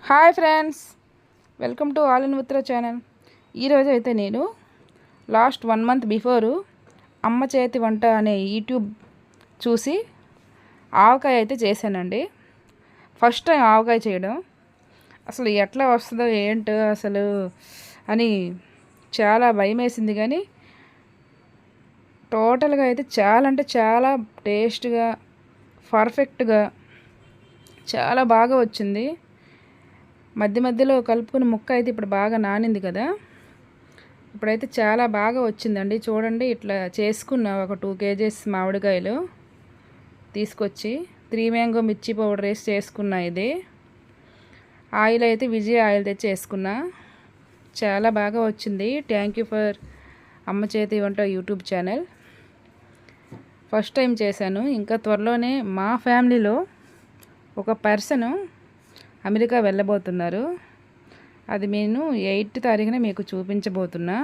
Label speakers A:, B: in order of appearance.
A: Hi friends, welcome to all in Uttara channel. ఈరోజు అయితే నేను లాస్ట్ 1 మంత్ బిఫోరు అమ్మ చేతి వంట అనే యూట్యూబ్ చూసి ఆవకాయ అయితే చేశానండి. ఫస్ట్ టైం ఆవకాయ చేయడం. అసలు ఎట్లా వస్తుందో ఏంటో అసలు అని చాలా భయం వేసింది, కానీ టోటల్గా అయితే చాలా అంటే చాలా టేస్ట్గా పర్ఫెక్ట్గా చాలా బాగా వచ్చింది. మధ్య మధ్యలో కలుపుకుని ముక్క అయితే ఇప్పుడు బాగా నానింది కదా, ఇప్పుడైతే చాలా బాగా వచ్చిందండి. చూడండి, ఇట్లా చేసుకున్న ఒక 2 kgs మామిడికాయలు తీసుకొచ్చి 3 మ్యాంగో మిర్చి పౌడర్ వేసి చేసుకున్నా. ఇది ఆయిల్ అయితే విజయ్ ఆయిల్ తెచ్చి వేసుకున్నా. చాలా బాగా వచ్చింది. థ్యాంక్ యూ ఫర్ అమ్మ చేతి వంట యూట్యూబ్ ఛానల్. ఫస్ట్ టైం చేశాను. ఇంకా త్వరలోనే మా ఫ్యామిలీలో ఒక పర్సన్ అమెరికా వెళ్ళబోతున్నారు. అది నేను 8వ తారీఖున మీకు చూపించబోతున్నా.